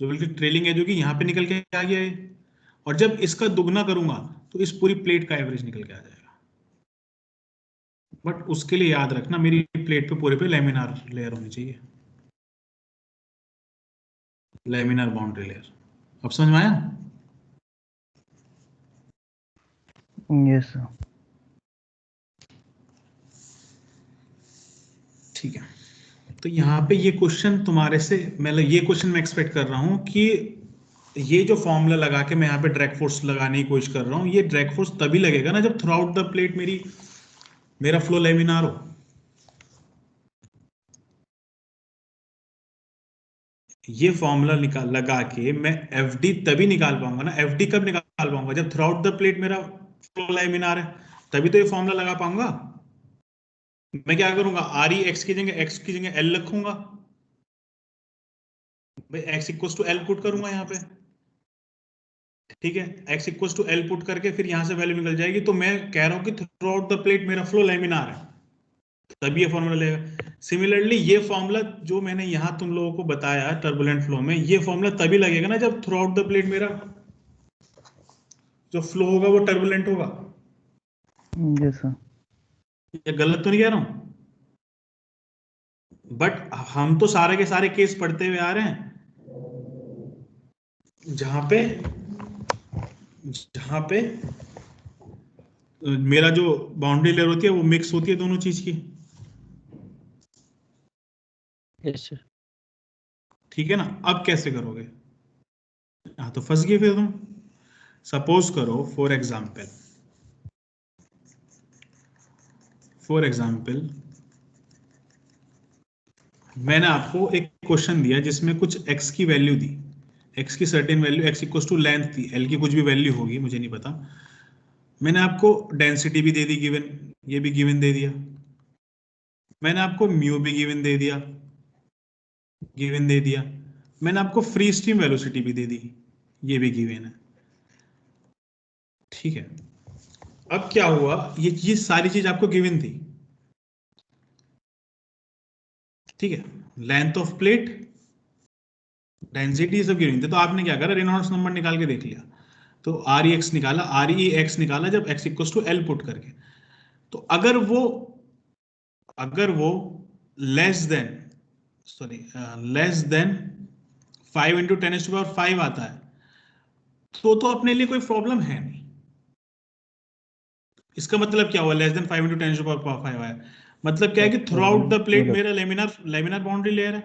जो बिल्कुल ट्रेलिंग एज होगी, यहाँ पे निकल के आ गया है। और जब इसका दुगना करूंगा तो इस पूरी प्लेट का एवरेज निकल के आ जाएगा। बट उसके लिए याद रखना, मेरी प्लेट पे पूरे पे लैमिनार लेयर होनी चाहिए, लैमिनार बाउंड्री लेयर। अब समझ में आया? Yes sir. ठीक है, तो यहाँ पे ये क्वेश्चन तुम्हारे से, मतलब ये क्वेश्चन मैं एक्सपेक्ट कर रहा हूँ कि ये जो फॉर्मूला लगा के मैं यहाँ पे ड्रैग फोर्स लगाने की कोशिश कर रहा हूँ, ये ड्रैग फोर्स तभी लगेगा ना जब थ्रू आउट द प्लेट मेरा फ्लो लैमिनार हो। ये फॉर्मूला लगा के मैं एफ डी तभी निकाल पाऊंगा ना, एफ डी कब निकाल पाऊंगा, जब थ्रू आउट द प्लेट मेरा फ्लो लैमिनार है, तभी तो ये फॉर्मूला लगा पाऊंगा। मैं क्या करूंगा, आर ई एक्स की जगह एल रखूंगा, भाई X equal to L put करूंगा यहाँ पे, ठीक है, x equal to L put करके फिर यहां से वैल्यू निकल जाएगी। तो मैं कह रहा हूं कि थ्रू आउट द प्लेट मेरा फ्लो लैमिनार है, तभी ये फॉर्मूला लेगा। सिमिलरली ये फॉर्मूला जो मैंने यहां तुम लोगों को बताया टर्बुलेंट फ्लो में, ये फॉर्मूला तभी लगेगा ना जब थ्रू आउट द प्लेट मेरा जो फ्लो होगा वो टर्बुलेंट होगा। Yes sir. ये गलत तो नहीं कह रहा हूं? बट हम तो सारे के सारे केस पढ़ते हुए आ रहे हैं जहां पे मेरा जो बाउंड्री लेयर होती है वो मिक्स होती है दोनों चीज की। Yes, sir. ठीक है ना? अब कैसे करोगे? हाँ, तो फंस गए फिर तुम। सपोज करो फॉर एग्जाम्पल मैंने आपको एक क्वेश्चन दिया जिसमें कुछ x की वैल्यू दी, x की certain value, x equal to length थी, l की कुछ भी वैल्यू होगी मुझे नहीं पता, मैंने आपको डेंसिटी भी दे दी गिवन, ये भी गिवन दे दिया, मैंने आपको म्यू भी गिवन दे दिया, मैंने आपको फ्री स्ट्रीम वेलोसिटी भी दे दी, ये भी गिवन है। ठीक है, अब क्या हुआ, ये सारी चीज आपको गिवन थी, ठीक है, लेंथ ऑफ प्लेट, डेंसिटी सब गिवन थे, तो आपने क्या करा, रेनॉल्ड्स नंबर निकाल के देख लिया, तो आर ई एक्स निकाला, जब x equal to L put करके, तो अगर वो less than less than 5 into 10⁵ आता है, तो अपने लिए कोई प्रॉब्लम है नहीं। इसका मतलब क्या हुआ, लेस देन 5 इंटू 10⁵ आया, मतलब क्या है कि थ्रू आउट द प्लेट मेरा लेमिनार बाउंड्री लेयर है।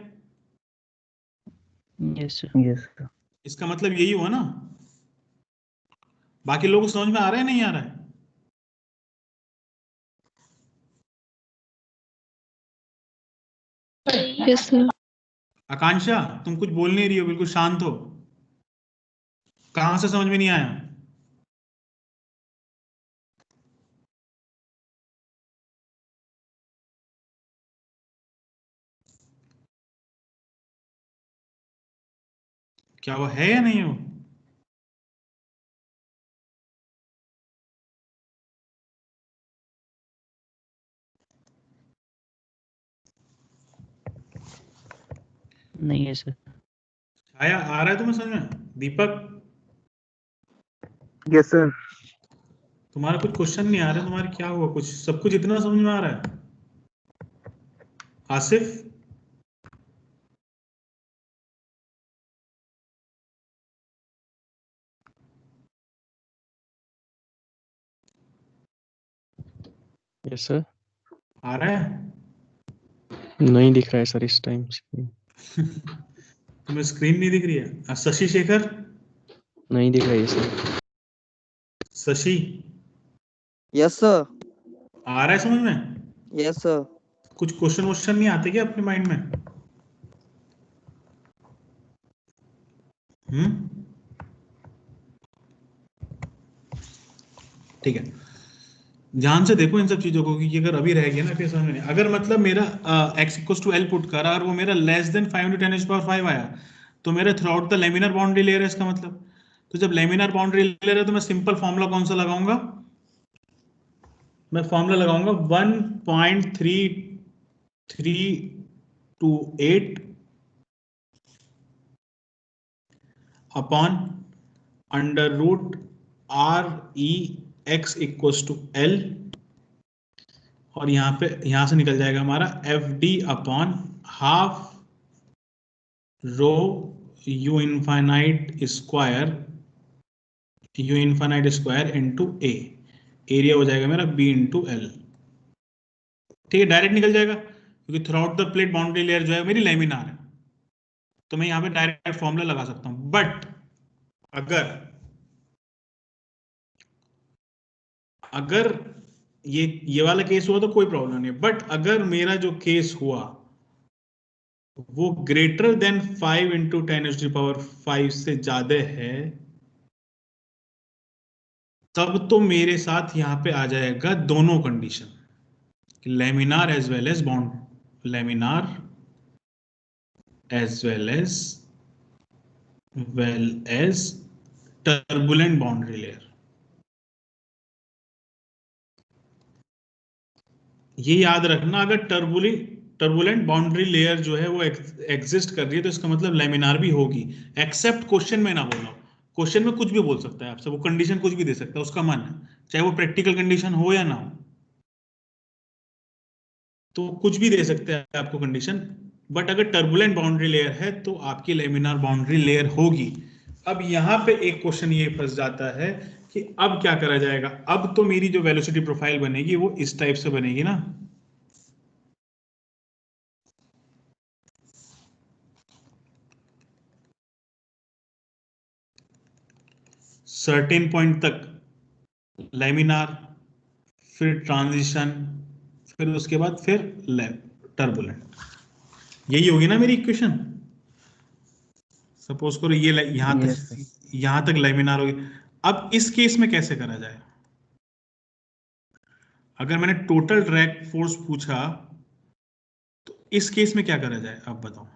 Yes sir. Yes sir. इसका मतलब यही हुआ ना, बाकी लोगों को समझ में आ रहा है नहीं आ रहा है? Yes, sir. आकांक्षा तुम कुछ बोल नहीं रही हो, बिल्कुल शांत हो, कहां से समझ में नहीं आया? क्या वो है या नहीं हो? नहीं है सर। छाया आ रहा है तुम्हें समझ में? दीपक यस सर। तुम्हारा कुछ क्वेश्चन नहीं आ रहा, तुम्हारे क्या हुआ, कुछ सब कुछ इतना समझ में आ रहा है? Asif yes sir. आ रहा है? नहीं दिख रहा है सर इस टाइम। तुम्हें स्क्रीन नहीं दिख रही है? शशि शेखर, नहीं दिख रहा है सर। Shashi yes sir. आ रहा है समझ में? Yes sir. कुछ क्वेश्चन नहीं आते क्या अपने माइंड में? ठीक है, ध्यान से देखो इन सब चीजों को, कि अगर अभी रह गया ना फिर समझ में नहीं। अगर मतलब मेरा x equal to L put करा और वो मेरा लेस देन 5 इंटू 10⁵ आया, तो मेरा through out the laminar boundary layer है इसका मतलब। तो जब लेमिनर बाउंड्री लेयर है तो मैं सिंपल फॉर्मूला कौन सा लगाऊंगा? मैं फॉर्मूला लगाऊंगा 1.3328 upon under root R E X equal to L, और यहां से निकल जाएगा हमारा F D upon half rho you infinite square into A, area हो जाएगा मेरा बी इंटू एल। ठीक है, डायरेक्ट निकल जाएगा, क्योंकि through out the plate boundary layer जो है मेरी लेमिनार है, तो मैं यहां पे डायरेक्ट फॉर्मूला लगा सकता हूं। बट अगर ये वाला केस हुआ तो कोई प्रॉब्लम नहीं, बट अगर मेरा जो केस हुआ वो ग्रेटर देन 5 इंटू 10⁵ से ज्यादा है, तब तो मेरे साथ यहां पे आ जाएगा दोनों condition, laminar as well as turbulent boundary layer. ये याद रखना, अगर टर्बुलेंट बाउंड्री लेयर जो है वो एग्जिस्ट कर रही है तो इसका मतलब लेमिनार भी होगी, एक्सेप्ट क्वेश्चन में ना बोला, क्वेश्चन में कुछ भी बोल सकता है आपसे, वो कंडीशन कुछ भी दे सकता है, उसका मन है, चाहे वो प्रैक्टिकल कंडीशन हो या ना हो, तो कुछ भी दे सकते हैं आपको कंडीशन। बट अगर टर्बुलेंट बाउंड्री लेयर है तो आपकी लेमिनार बाउंड्री लेयर होगी। अब यहां पे एक क्वेश्चन ये फंस जाता है कि अब क्या करा जाएगा, अब तो मेरी जो वेलोसिटी प्रोफाइल बनेगी वो इस टाइप से बनेगी ना, सर्टेन पॉइंट तक लेमिनार, फिर ट्रांजिशन, फिर उसके बाद फिर टर्बुलेंट। यही होगी ना मेरी इक्वेशन। सपोज करो ये Yes, sir. यहां तक लेमिनार होगी। अब इस केस में कैसे करा जाए? अगर मैंने टोटल ड्रैग फोर्स पूछा तो इस केस में क्या करा जाए, आप बताओ।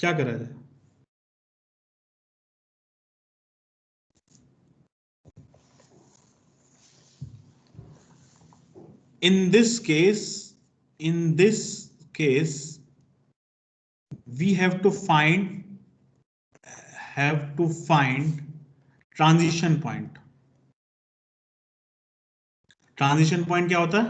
क्या करा जाए? in this case we have to find transition point. Transition point क्या होता है?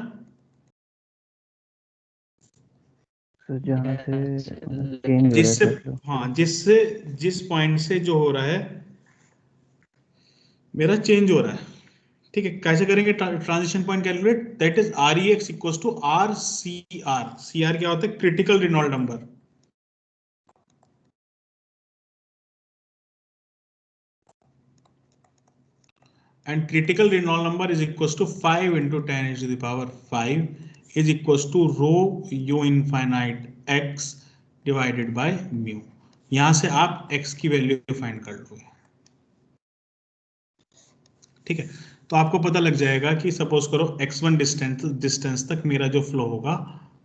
सर जहाँ से Yes, चेंज हो रहा है जिससे, सर फ्लो। हाँ, जिस पॉइंट से जो हो रहा है मेरा चेंज हो रहा है। ठीक है, कैसे करेंगे transition point calculate? That is R E X equal to R C R. C R क्या होता है? Critical Reynold number. And critical Reynolds number is equals to 5 into 10 to the power 5 is equals to rho u infinite x divided by mu। यहां से आप x की वैल्यू फाइंड कर लोगे। ठीक है, तो आपको पता लग जाएगा कि सपोज करो x1 डिस्टेंस तक मेरा जो फ्लो होगा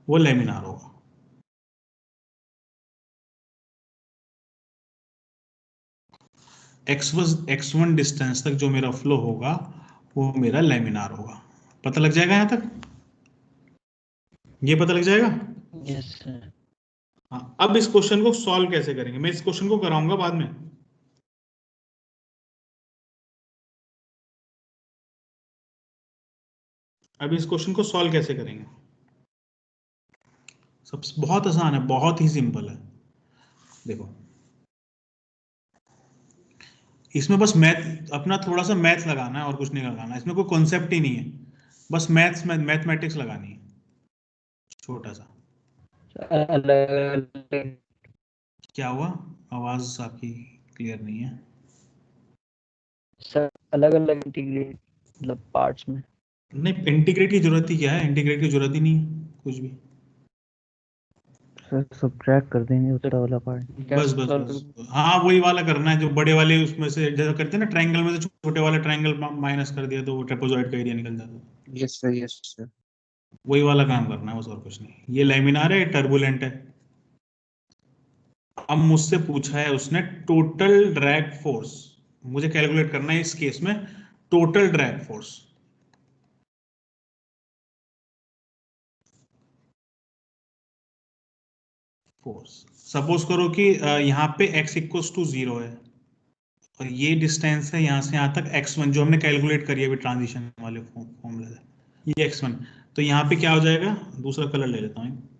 वो लेमिनार होगा। x1 डिस्टेंस तक जो मेरा फ्लो होगा वो मेरा लेमिनार होगा। पता लग जाएगा यहां तक? ये पता लग जाएगा? yes, sir. हाँ, अब इस क्वेश्चन को सॉल्व कैसे करेंगे? मैं इस क्वेश्चन को कराऊंगा बाद में। अब इस क्वेश्चन को सॉल्व कैसे करेंगे? सब बहुत आसान है, बहुत ही सिंपल है। देखो, इसमें बस मैथ, अपना थोड़ा सा मैथ लगाना है और कुछ नहीं लगाना। इसमें कोई कॉन्सेप्ट ही नहीं है, बस मैथमेटिक्स लगानी है, छोटा सा। अलग क्या हुआ? आवाज आपकी क्लियर नहीं है। सर, अलग अलग इंटीग्रेट मतलब पार्ट्स में। नहीं, इंटीग्रेट की जरूरत ही क्या है? इंटीग्रेट की जरूरत ही नहीं है कुछ भी। सर सब्ट्रैक्ट कर देंगे उतना वाला पार्ट। बस हाँ, वही वाला करना है जो बड़े वाले उसमें से जैसा करते हैं ना, ट्रायंगल में से छोटे वाला ट्रायंगल माइनस कर दिया तो वो ट्रेपेजॉइड का एरिया निकल जाता है। Yes, sir. Yes, sir. वही वाला काम करना है बस, और कुछ नहीं। ये लेमिनार है, टर्बुलेंट है। अब मुझसे पूछा है उसने टोटल ड्रैग फोर्स, मुझे कैलकुलेट करना है इस केस में टोटल ड्रैग फोर्स। सपोज करो कि यहाँ पे x इक्वल्स टू 0 है और ये डिस्टेंस है यहाँ से यहाँ तक x1 जो हमने कैलकुलेट करी है अभी ट्रांजिशन वाले फॉर्मूले से, ये x1। तो यहाँ पे क्या हो जाएगा? दूसरा कलर ले लेता हूँ।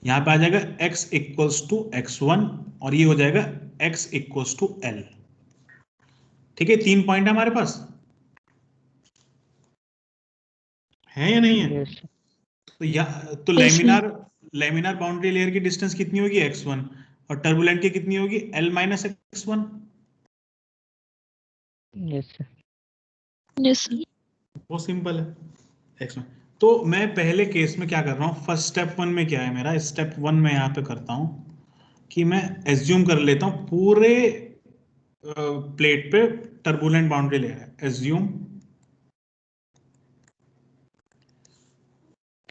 यहाँ पे आ जाएगा x इक्वल्स टू x1 और ये हो जाएगा x इक्वल्स टू l। ठीक है, 3 पॉइंट है हमारे पास, है या नहीं है? yes, तो Yes, sir. Laminar boundary layer की डिस्टेंस कितनी होगी? x1, और टर्बुलेंट की कितनी होगी? l minus x1। yes, sir. Yes, sir. बहुत सिंपल है। x1, तो मैं पहले केस में क्या कर रहा हूँ, फर्स्ट स्टेप 1 में क्या है मेरा, स्टेप 1 में यहाँ पे करता हूँ कि मैं एज्यूम कर लेता हूँ पूरे प्लेट पे टर्बुलेंट बाउंड्री लेयर है। Assume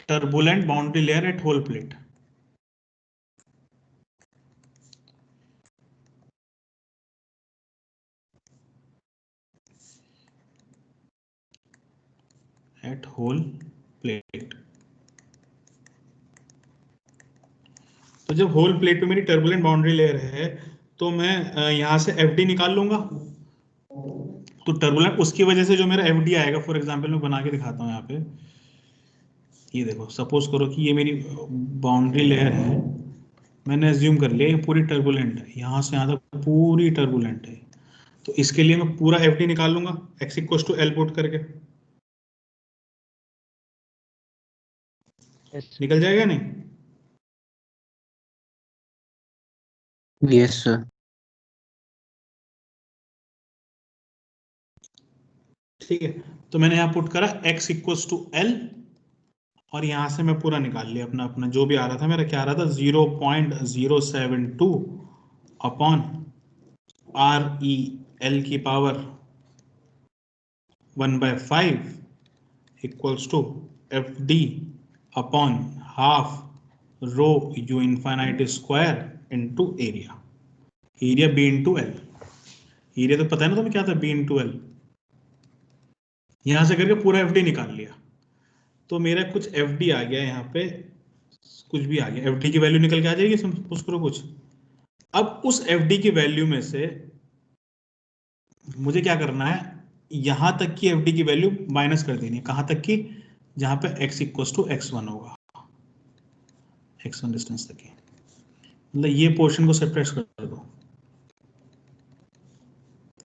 turbulent boundary layer at whole plate. At whole plate. तो जब होल प्लेट पे मेरी टर्बुलेंट बाउंड्री लेयर है तो मैं यहां से एफ डी निकाल लूंगा। तो टर्बुलेंट उसकी वजह से जो मेरा एफ डी आएगा, फॉर एग्जाम्पल मैं बना के दिखाता हूँ यहाँ पे। ये देखो, सपोज करो कि ये मेरी बाउंड्री लेयर है, मैंने एज्यूम कर लिया ये पूरी टर्बुलेंट है, यहाँ से यहाँ तक पूरी टर्बुलेंट है। तो इसके लिए मैं पूरा एफ डी निकाल लूंगा X equal to L put करके। yes, sir. निकल जाएगा नहीं? Yes, sir. ठीक है, तो मैंने यहाँ पुट करा x इक्वल्स टू एल, और यहां से मैं पूरा निकाल लिया अपना अपना जो भी आ रहा था मेरा, क्या आ रहा था 0.072 अपॉन आर ई एल की power 1/5 equals to F D upon half rho you infinite square into area. Area B into L, area तो पता है ना तुम्हें क्या था, बी इंटू एल। यहां से करके पूरा एफ डी निकाल लिया, तो मेरा कुछ एफ डी आ गया यहाँ पे, कुछ भी आ गया, एफ डी की वैल्यू निकल के आ जाएगी, सपोज करो कुछ। अब उस एफ डी की वैल्यू में से मुझे क्या करना है, यहां तक की एफ डी की वैल्यू माइनस कर देनी है, कहां तक की, जहां पे x इक्वल्स टू x1 होगा, x1 डिस्टेंस तक की, मतलब ये पोर्शन को सेपरेट कर दो।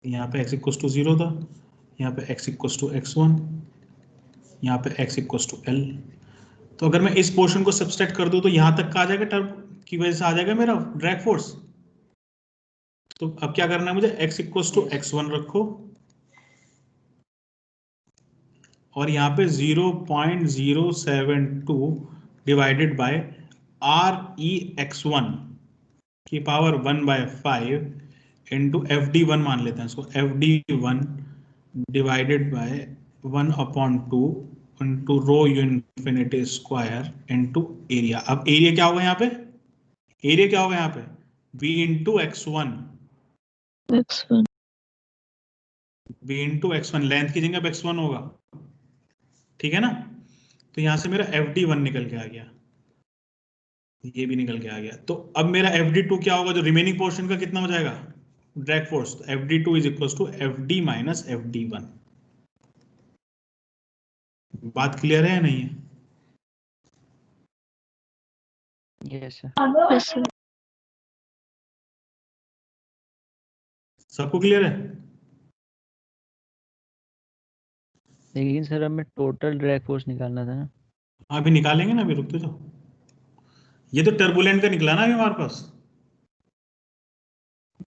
यहाँ पे x इक्वल्स टू 0 था, यहाँ पे x इक्वल्स टू x1, यहाँ पे x इक्वल्स टू l। तो अगर मैं इस पोर्शन को सब्सट्रैक्ट कर दूं तो यहां तक का आ जाएगा, टर्म की वजह से आ जाएगा मेरा ड्रैग फोर्स। तो अब क्या करना है मुझे, x इक्वल्स टू x1 रखो, और यहाँ पे 0.072 divided by are E x1 की power 1/5 into F D one मान लेते हैं इसको, F D one divided by 1/2 into rho you infinity square into area. अब एरिया क्या होगा यहाँ पे, एरिया क्या होगा यहाँ पे, B into x1, x1 B into x1, length की जगह x1 होगा, ठीक है ना। तो यहां से मेरा एफ डी वन निकल के आ गया, ये भी निकल के आ गया। तो अब मेरा एफ डी टू क्या होगा, जो रिमेनिंग पोर्शन का कितना हो जाएगा ड्रैग फोर्स, तो F D two is equal to F D minus F D one. बात क्लियर है या नहीं है? Yes sir. yes sir सबको क्लियर है? लेकिन सर हमें टोटल ड्रैग फोर्स निकालना था ना। अभी निकालेंगे ना, अभी रुकते जाओ। ये तो टर्बुलेंट का निकला ना अभी हमारे पास,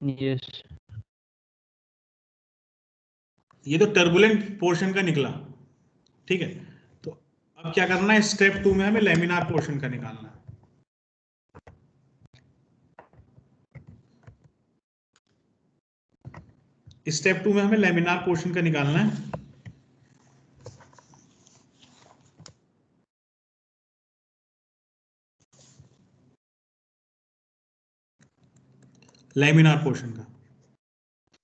यस। ये तो टर्बुलेंट पोर्शन का निकला, ठीक है। तो अब क्या करना है, स्टेप 2 में हमें लेमिनार पोर्शन का निकालना है। स्टेप 2 में हमें लेमिनार पोर्शन का निकालना है। लेमिनार पोर्शन का,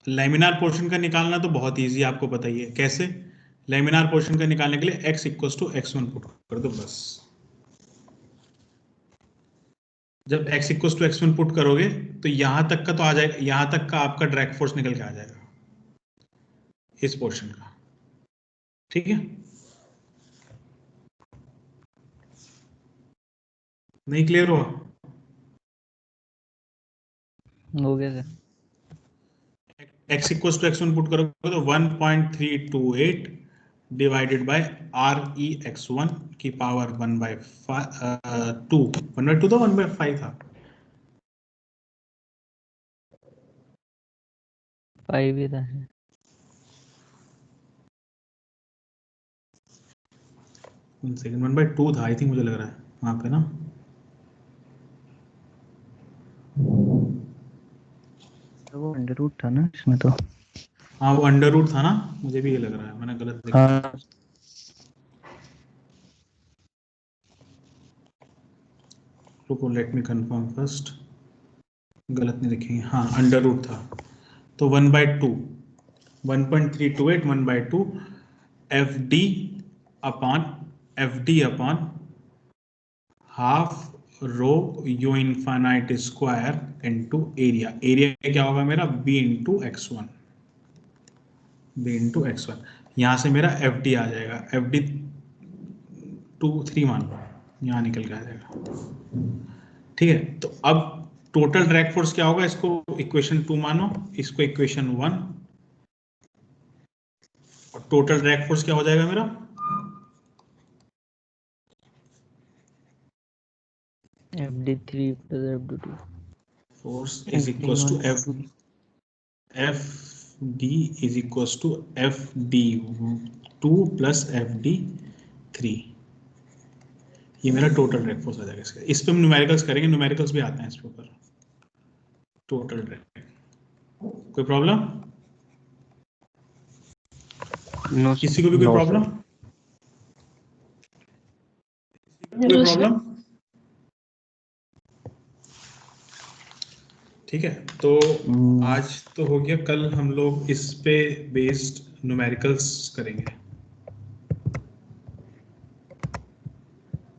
लेमिनार पोर्शन का निकालना तो बहुत इजी, आपको पता ही है कैसे। लेमिनार पोर्शन का निकालने के लिए x equals to x1 put कर दो बस। जब x equals to x1 put करोगे तो यहां तक का तो आ जाएगा, यहां तक का आपका ड्रैग फोर्स निकल के आ जाएगा इस पोर्शन का, ठीक है। नहीं क्लियर हुआ? हो गया sir. x equals to x1 put करोगे तो 1.328 divided by are E x1 की पावर 1/2, 1/2 था 1/5 था, 5 ही था। 1/2 था आई थिंक, मुझे लग रहा है वहां पे ना। वो अंडर रूट था ना इसमें तो। हाँ वो अंडर रूट था ना, मुझे भी ये लग रहा है, मैंने गलत देखा। हाँ रुको लेट मी कंफर्म फर्स्ट, गलत नहीं लिखेंगे, हाँ अंडर रूट था। तो 1/2, 1.328 1/2 F D upon half rho you infinite square into area. Area क्या होगा मेरा, B into x1, B into x1। यहां से मेरा एफ डी आ जाएगा, एफ डी 2 3 मान लो, यहाँ निकल के आ जाएगा, ठीक है। तो अब टोटल ड्रैग फोर्स क्या होगा, इसको इक्वेशन 2 मानो, इसको इक्वेशन 1, और टोटल ड्रैग फोर्स क्या हो जाएगा मेरा, FD3 plus FD2। Force is equals to F D is equals to F D 2 plus F D 3। ये मेरा टोटल ड्रैग फोर्स आ जाएगा इसका। इस पे हम न्यूमेरिकल्स करेंगे, न्यूमेरिकल्स भी आते हैं इस पे ऊपर। टोटल ड्रैग, कोई प्रॉब्लम? No, किसी को भी कोई no, प्रॉब्लम? sir. कोई No, sir. प्रॉब्लम? ठीक है, तो आज तो हो गया, कल हम लोग इस पे बेस्ड न्यूमेरिकल्स करेंगे।